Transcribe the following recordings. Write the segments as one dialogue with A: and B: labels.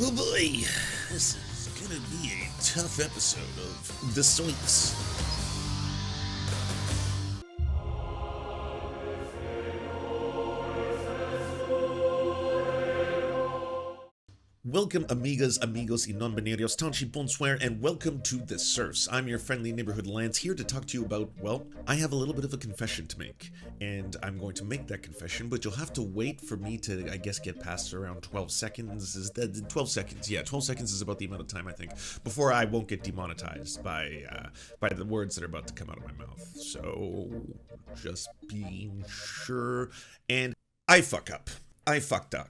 A: Oh boy, this is gonna be a tough episode of The Soinks. Welcome, amigas, amigos, y non-binarios, tanchi bonsoir, and welcome to The Serfs. I'm your friendly neighborhood Lance, here to talk to you about, well, I have a little bit of a confession to make, and I'm going to make that confession, but you'll have to wait for me to, I guess, get past around 12 seconds. 12 seconds, yeah, 12 seconds is about the amount of time, I think, before I won't get demonetized by the words that are about to come out of my mouth. So, just being sure, and I fuck up. I fucked up.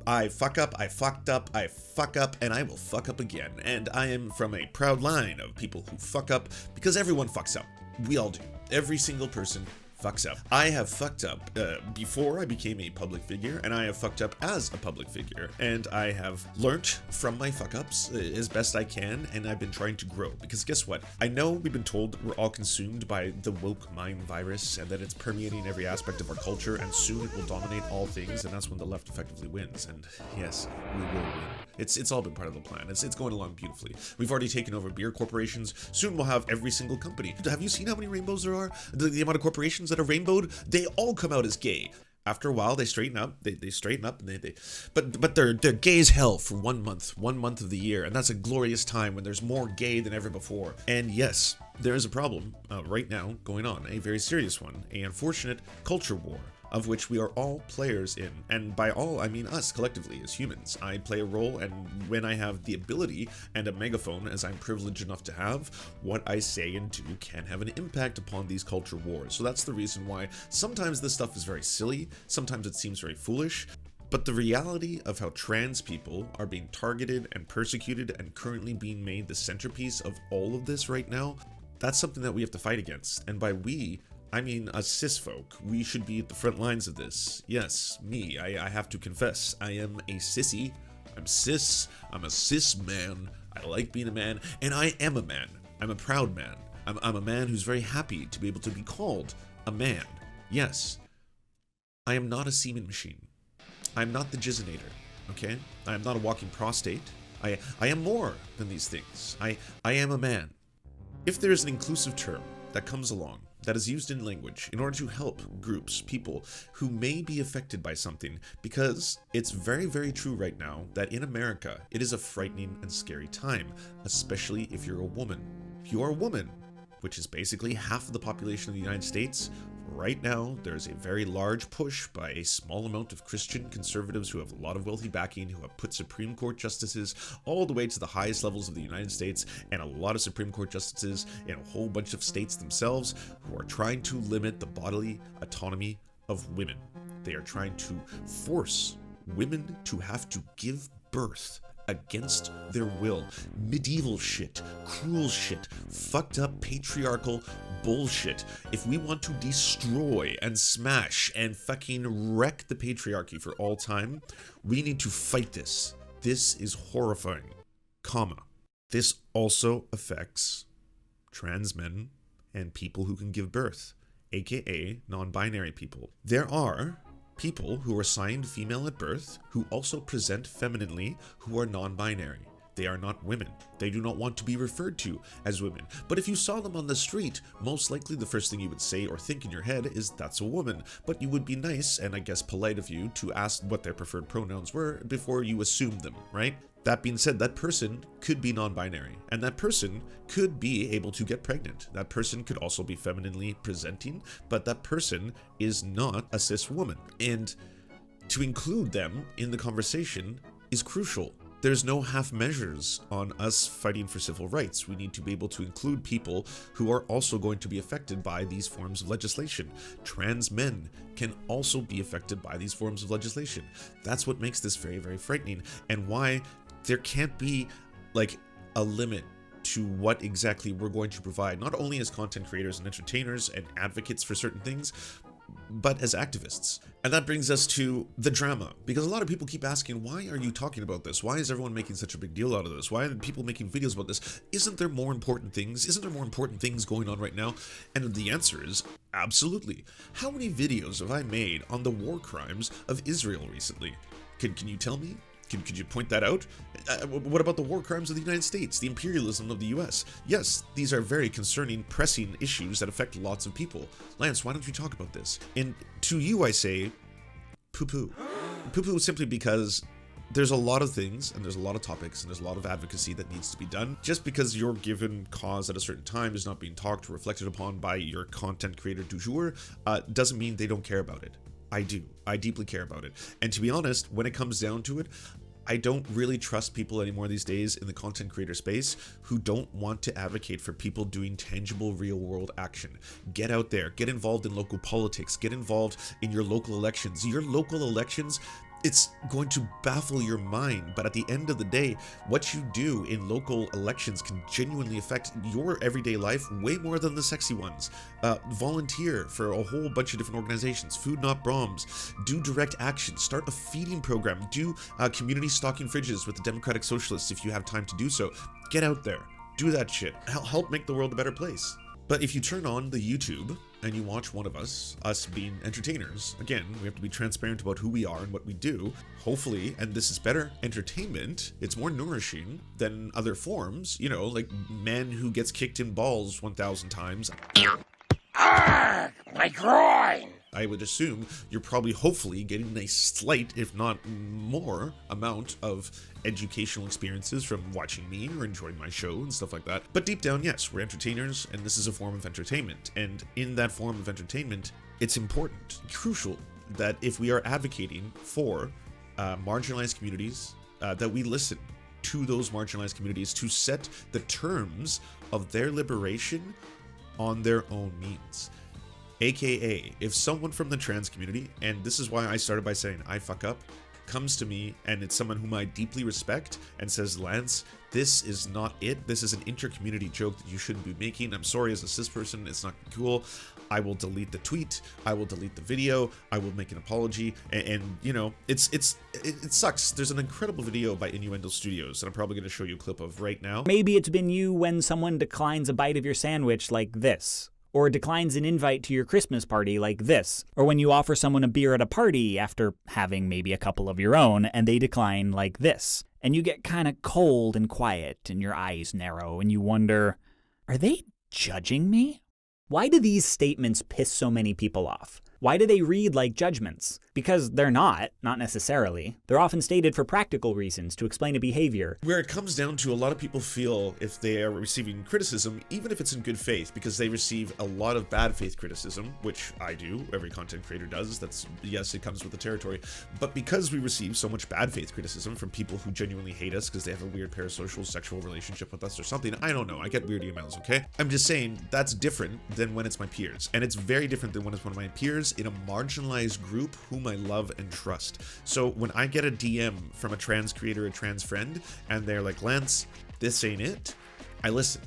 A: I fuck up, I fucked up, I fuck up, and I will fuck up again. And I am from a proud line of people who fuck up, because everyone fucks up. We all do. Every single person fucks up. I have fucked up before I became a public figure, and I have fucked up as a public figure. And I have learnt from my fuck-ups as best I can, and I've been trying to grow. Because guess what? I know we've been told that we're all consumed by the woke mind virus, and that it's permeating every aspect of our culture, and soon it will dominate all things, and that's when the left effectively wins. And yes, we will win. It's all been part of the plan. It's going along beautifully. We've already taken over beer corporations. Soon we'll have every single company. Have you seen how many rainbows there are? The amount of corporations that are rainbowed, they all come out as gay. After a while, they straighten up. They straighten up, and but they're gay as hell for 1 month of the year, and that's a glorious time when there's more gay than ever before. And yes, there is a problem right now going on, a very serious one, a unfortunate culture war, of which we are all players in. And by all, I mean us collectively as humans. I play a role, and when I have the ability and a megaphone, as I'm privileged enough to have, what I say and do can have an impact upon these culture wars. So that's the reason why sometimes this stuff is very silly, sometimes it seems very foolish, but the reality of how trans people are being targeted and persecuted and currently being made the centerpiece of all of this right now, that's something that we have to fight against. And by we, I mean us cis folk. We should be at the front lines of this. Yes, me, I have to confess, I am a sissy. I'm cis, I'm a cis man, I like being a man, and I am a man. I'm a proud man. I'm a man who's very happy to be able to be called a man. Yes, I am not a semen machine. I'm not the jizzinator, okay? I am not a walking prostate. I am more than these things. I am a man. If there is an inclusive term that comes along, that is used in language in order to help groups, people who may be affected by something, because it's very, very true right now that in America, it is a frightening and scary time, especially if you're a woman. If you are a woman, which is basically half of the population of the United States, right now, there's a very large push by a small amount of Christian conservatives who have a lot of wealthy backing, who have put Supreme Court justices all the way to the highest levels of the United States, and a lot of Supreme Court justices in a whole bunch of states themselves, who are trying to limit the bodily autonomy of women. They are trying to force women to have to give birth against their will. Medieval shit, cruel shit, fucked up patriarchal bullshit. If we want to destroy and smash and fucking wreck the patriarchy for all time, we need to fight this. This is horrifying. Comma. This also affects trans men and people who can give birth, aka non-binary people. There are people who are assigned female at birth who also present femininely, who are non-binary. They are not women. They do not want to be referred to as women. But if you saw them on the street, most likely the first thing you would say or think in your head is, that's a woman. But you would be nice, and I guess polite of you, to ask what their preferred pronouns were before you assumed them, right? That being said, that person could be non-binary, and that person could be able to get pregnant. That person could also be femininely presenting, but that person is not a cis woman. And to include them in the conversation is crucial. There's no half measures on us fighting for civil rights. We need to be able to include people who are also going to be affected by these forms of legislation. Trans men can also be affected by these forms of legislation. That's what makes this very, very frightening, and why there can't be like a limit to what exactly we're going to provide, not only as content creators and entertainers and advocates for certain things, but as activists. And that brings us to the drama, because a lot of people keep asking, why are you talking about this? Why is everyone making such a big deal out of this? Why are people making videos about this? Isn't there more important things? Isn't there more important things going on right now? And the answer is absolutely. How many videos have I made on the war crimes of Israel recently? Can you tell me? Could you point that out? What about the war crimes of the United States, the imperialism of the US? Yes, these are very concerning, pressing issues that affect lots of people. Lance, why don't you talk about this? And to you, I say, poo-poo. Poo-poo simply because there's a lot of things, and there's a lot of topics, and there's a lot of advocacy that needs to be done. Just because your given cause at a certain time is not being talked or reflected upon by your content creator du jour, doesn't mean they don't care about it. I do. I deeply care about it. And to be honest, when it comes down to it, I don't really trust people anymore these days in the content creator space who don't want to advocate for people doing tangible real world action. Get out there, get involved in local politics, get involved in your local elections. Your local elections, it's going to baffle your mind, but at the end of the day, what you do in local elections can genuinely affect your everyday life way more than the sexy ones. Volunteer for a whole bunch of different organizations, Food Not Bombs, do direct action, start a feeding program, do community stocking fridges with the Democratic Socialists if you have time to do so. Get out there, do that shit, help make the world a better place. But if you turn on the YouTube and you watch one of us being entertainers, again, we have to be transparent about who we are and what we do. Hopefully, and this is better entertainment, it's more nourishing than other forms, you know, like man who gets kicked in balls 1,000 times.
B: Ah, my groin!
A: I would assume you're probably hopefully getting a slight, if not more, amount of educational experiences from watching me or enjoying my show and stuff like that. But deep down, yes, we're entertainers, and this is a form of entertainment. And in that form of entertainment, it's important, crucial, that if we are advocating for marginalized communities, that we listen to those marginalized communities to set the terms of their liberation on their own means. AKA, if someone from the trans community, and this is why I started by saying I fuck up, comes to me and it's someone whom I deeply respect and says, Lance, this is not it. This is an inter-community joke that you shouldn't be making. I'm sorry as a cis person, it's not cool. I will delete the tweet. I will delete the video. I will make an apology. And you know, it sucks. There's an incredible video by Innuendo Studios that I'm probably going to show you a clip of right now.
C: Maybe it's been you when someone declines a bite of your sandwich like this, or declines an invite to your Christmas party like this, or when you offer someone a beer at a party after having maybe a couple of your own and they decline like this, and you get kind of cold and quiet and your eyes narrow and you wonder, are they judging me? Why do these statements piss so many people off? Why do they read like judgments? Because they're not necessarily. They're often stated for practical reasons to explain a behavior.
A: Where it comes down to, a lot of people feel if they are receiving criticism, even if it's in good faith, because they receive a lot of bad faith criticism, which I do, every content creator does, that's, yes, it comes with the territory, but because we receive so much bad faith criticism from people who genuinely hate us because they have a weird parasocial sexual relationship with us or something, I don't know, I get weird emails, okay? I'm just saying, that's different than when it's my peers, and it's very different than when it's one of my peers in a marginalized group whom I love and trust. So when I get a DM from a trans creator, a trans friend, and they're like, Lance, this ain't it, I listen.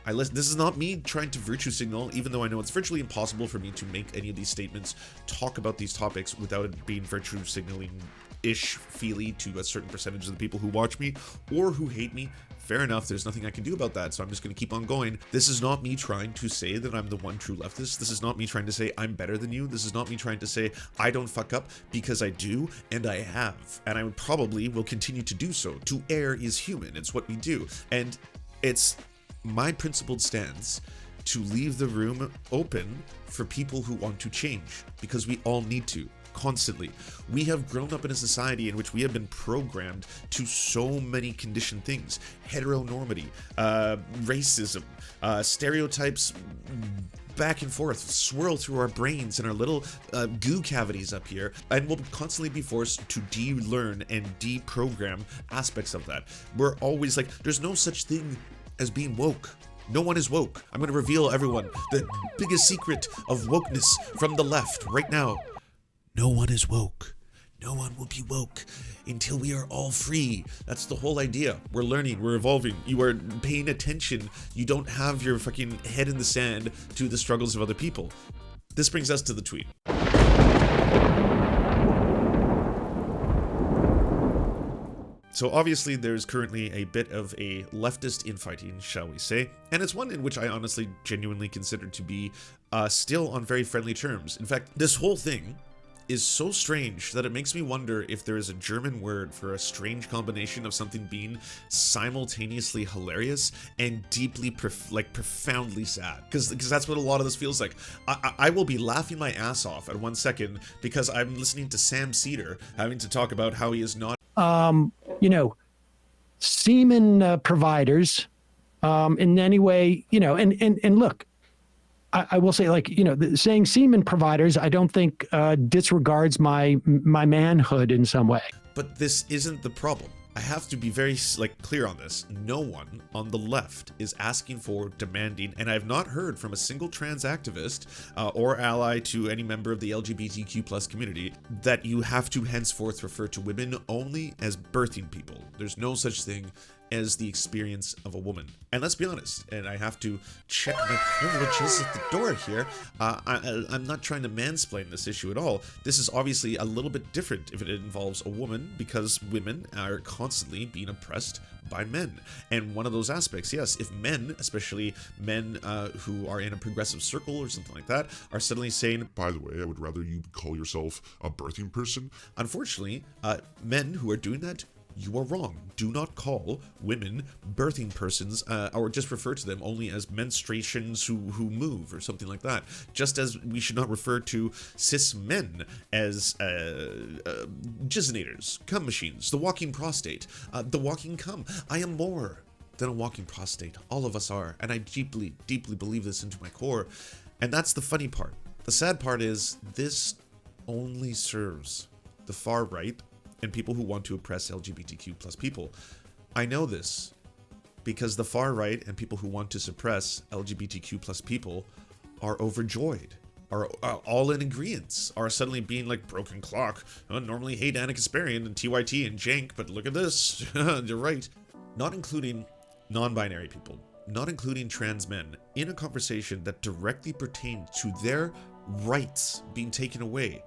A: This is not me trying to virtue signal, even though I know it's virtually impossible for me to make any of these statements, talk about these topics without it being virtue signaling-ish feely to a certain percentage of the people who watch me or who hate me. Fair enough, there's nothing I can do about that, so I'm just going to keep on going. This is not me trying to say that I'm the one true leftist. This is not me trying to say I'm better than you. This is not me trying to say I don't fuck up, because I do, and I have. And I probably will continue to do so. To err is human. It's what we do. And it's my principled stance to leave the room open for people who want to change, because we all need to. Constantly. We have grown up in a society in which we have been programmed to so many conditioned things. Heteronormity, racism, stereotypes back and forth, swirl through our brains and our little goo cavities up here, and we'll constantly be forced to de-learn and deprogram aspects of that. We're always like, there's no such thing as being woke. No one is woke. I'm going to reveal everyone the biggest secret of wokeness from the left right now. No one is woke. No one will be woke until we are all free. That's the whole idea. We're learning, we're evolving. You are paying attention. You don't have your fucking head in the sand to the struggles of other people. This brings us to the tweet. So obviously there's currently a bit of a leftist infighting, shall we say, and it's one in which I honestly genuinely consider to be still on very friendly terms. In fact, this whole thing is so strange that it makes me wonder if there is a German word for a strange combination of something being simultaneously hilarious and deeply, profoundly sad. Because that's what a lot of this feels like. I will be laughing my ass off at 1 second because I'm listening to Sam Cedar having to talk about how he is not.
D: Semen providers, in any way, and look, I will say, saying semen providers, I don't think disregards my manhood in some way.
A: But this isn't the problem. I have to be very clear on this. No one on the left is asking for, demanding, and I have not heard from a single trans activist or ally to any member of the LGBTQ+ community that you have to henceforth refer to women only as birthing people. There's no such thing as the experience of a woman. And let's be honest, and I have to check my privileges at the door here, I'm not trying to mansplain this issue at all. This is obviously a little bit different if it involves a woman, because women are constantly being oppressed by men. And one of those aspects, yes, if men, especially men who are in a progressive circle or something like that, are suddenly saying,
E: by the way, I would rather you call yourself a birthing person.
A: Unfortunately, men who are doing that, you are wrong. Do not call women birthing persons, or just refer to them only as menstruations who move or something like that. Just as we should not refer to cis men as jizzonators, cum machines, the walking prostate, the walking cum. I am more than a walking prostate. All of us are, and I deeply, deeply believe this into my core. And that's the funny part. The sad part is this only serves the far right and people who want to oppress LGBTQ+ people. I know this because the far right and people who want to suppress LGBTQ+ people are overjoyed, are all in agreement, are suddenly being like broken clock. I normally hate Anna Kasparian and TYT and Jank, but look at this. You're right. Not including non-binary people, not including trans men, in a conversation that directly pertains to their rights being taken away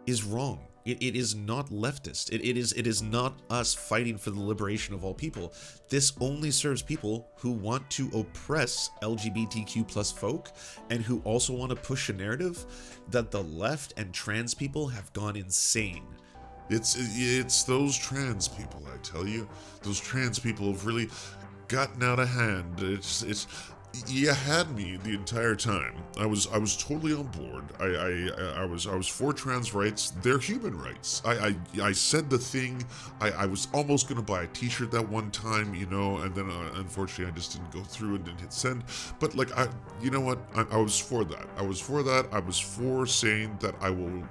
A: is wrong. It is not leftist. It is not us fighting for the liberation of all people. This only serves people who want to oppress LGBTQ+ folk and who also want to push a narrative that the left and trans people have gone insane.
E: It's those trans people, I tell you. Those trans people have really gotten out of hand. You had me the entire time. I was totally on board. I was for trans rights. They're human rights. I said the thing. I was almost gonna buy a T-shirt that one time, and then unfortunately I just didn't go through and didn't hit send. But you know what? I was for that. I was for saying that I will,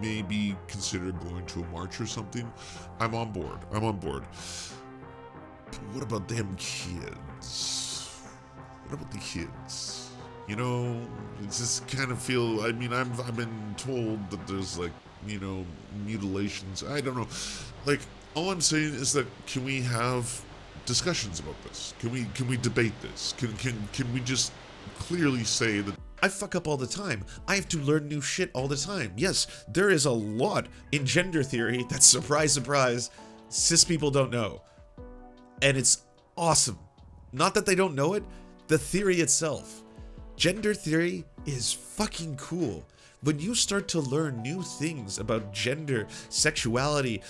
E: maybe consider going to a march or something. I'm on board. But what about them kids? What about the kids? It's just kind of feel, I've been told that there's mutilations. I don't know. All I'm saying is that can we have discussions about this? Can we debate this? Can we just clearly say that
A: I fuck up all the time. I have to learn new shit all the time. Yes, there is a lot in gender theory that, surprise, surprise, cis people don't know. And it's awesome. Not that they don't know it, the theory itself. Gender theory is fucking cool. When you start to learn new things about gender, sexuality,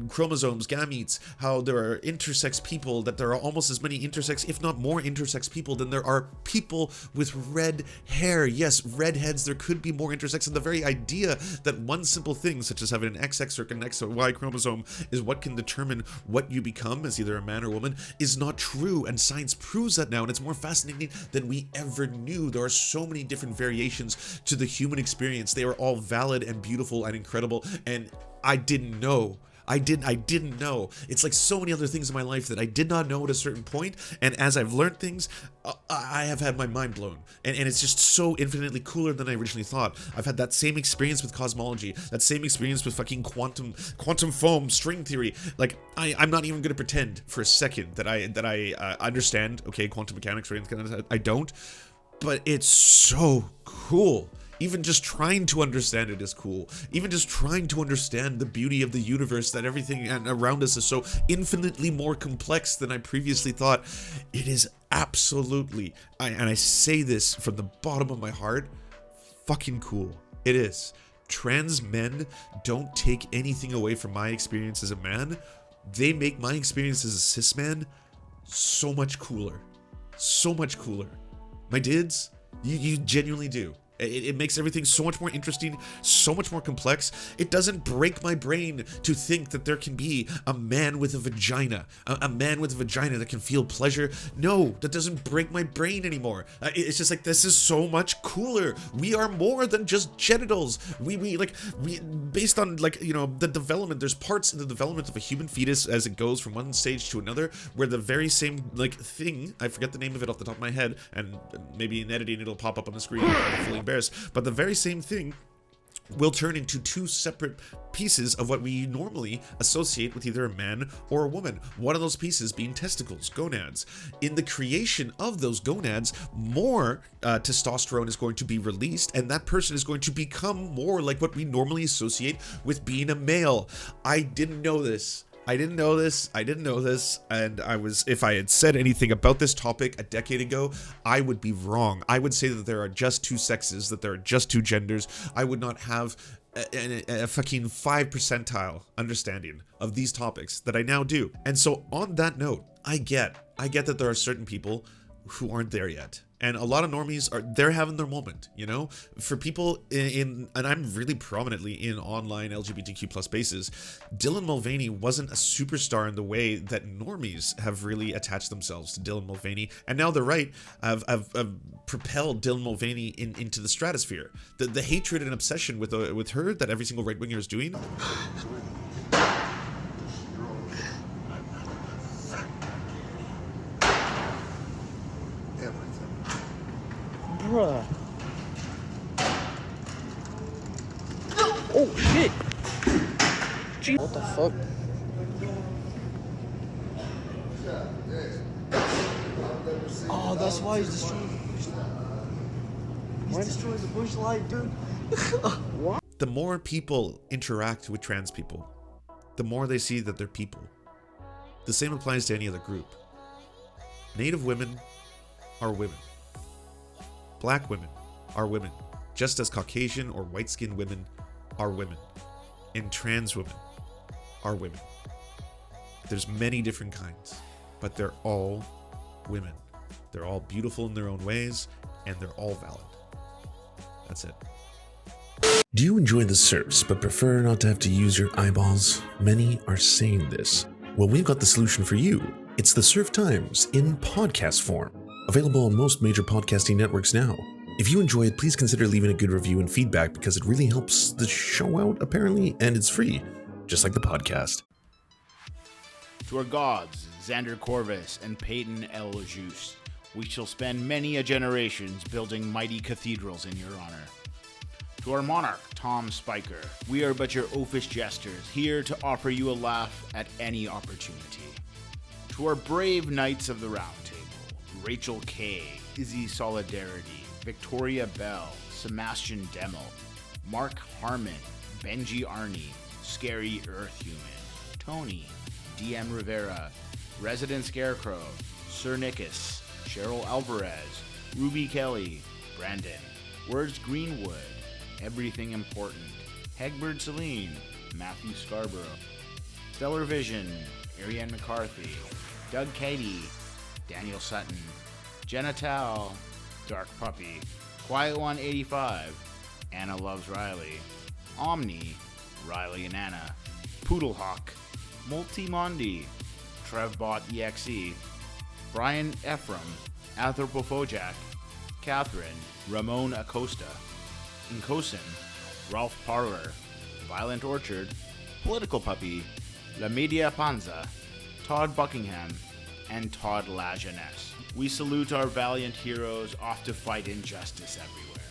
A: chromosomes, gametes, how there are intersex people, that there are almost as many intersex, if not more intersex people than there are people with red hair. Yes, redheads, there could be more intersex, and the very idea that one simple thing, such as having an XX or an X or Y chromosome, is what can determine what you become as either a man or woman, is not true, and science proves that now, and it's more fascinating than we ever knew. There are so many different variations to the human experience. They are all valid and beautiful and incredible, and I didn't know. I didn't know. It's like so many other things in my life that I did not know at a certain point, and as I've learned things, I have had my mind blown, and it's just so infinitely cooler than I originally thought. I've had that same experience with cosmology, that same experience with fucking quantum foam string theory. I'm not even gonna pretend for a second that I understand, okay, quantum mechanics or anything like that. I don't, but it's so cool. Even just trying to understand it is cool. Even just trying to understand the beauty of the universe, that everything around us is so infinitely more complex than I previously thought. It is absolutely, and I say this from the bottom of my heart, fucking cool. It is. Trans men don't take anything away from my experience as a man. They make my experience as a cis man so much cooler. So much cooler. My dids, you genuinely do. It makes everything so much more interesting, so much more complex. It doesn't break my brain to think that there can be a man with a vagina, a man with a vagina that can feel pleasure. No, that doesn't break my brain anymore. It's just like, this is so much cooler. We are more than just genitals. We based on, like, you know, the development, there's parts in the development of a human fetus as it goes from one stage to another where the very same, like, thing, I forget the name of it off the top of my head, and maybe in editing it'll pop up on the screen. I'm fully embarrassed, but the very same thing will turn into two separate pieces of what we normally associate with either a man or a woman. One of those pieces being testicles, gonads. In the creation of those gonads, more testosterone is going to be released, and that person is going to become more like what we normally associate with being a male. I didn't know this, and if I had said anything about this topic a decade ago, I would be wrong. I would say that there are just two sexes, that there are just two genders. I would not have a fucking 5 percentile understanding of these topics that I now do. And so on that note, I get that there are certain people who aren't there yet. And a lot of normies they're having their moment, you know? For people and I'm really prominently in online LGBTQ plus spaces, Dylan Mulvaney wasn't a superstar in the way that normies have really attached themselves to Dylan Mulvaney. And now the right have propelled Dylan Mulvaney into the stratosphere. The hatred and obsession with her that every single right winger is doing.
F: Bruh. Oh shit! Gee, what the fuck? Oh, that's why he's destroying. He's destroying the bush light, dude. What?
A: The more people interact with trans people, the more they see that they're people. The same applies to any other group. Native women are women. Black women are women, just as Caucasian or white-skinned women are women. And trans women are women. There's many different kinds, but they're all women. They're all beautiful in their own ways, and they're all valid. That's it. Do you enjoy the Serfs, but prefer not to have to use your eyeballs? Many are saying this. Well, we've got the solution for you. It's the Serf Times in podcast form. Available on most major podcasting networks now. If you enjoy it, please consider leaving a good review and feedback because it really helps the show out, apparently, and it's free, just like the podcast.
G: To our gods, Xander Corvus and Peyton L. Juste, we shall spend many a generations building mighty cathedrals in your honor. To our monarch, Tom Spiker, we are but your oafish jesters, here to offer you a laugh at any opportunity. To our brave knights of the Round Table, Rachel K., Izzy Solidarity, Victoria Bell, Sebastian Demo, Mark Harmon, Benji Arney, Scary Earth Human, Tony, DM Rivera, Resident Scarecrow, Sir Nickus, Cheryl Alvarez, Ruby Kelly, Brandon, Words Greenwood, Everything Important, Hegbert Celine, Matthew Scarborough, Stellar Vision, Ariane McCarthy, Doug Cady, Daniel Sutton, Jenna Tal, Dark Puppy, Quiet One 85, Anna Loves Riley, Omni, Riley and Anna, Poodlehawk, Multimondi, Trevbot EXE, Brian Ephraim, Anthropophojak, Catherine, Ramon Acosta, Nkosin, Ralph Parler, Violent Orchard, Political Puppy, La Media Panza, Todd Buckingham, and Todd La Jeunesse. We salute our valiant heroes off to fight injustice everywhere.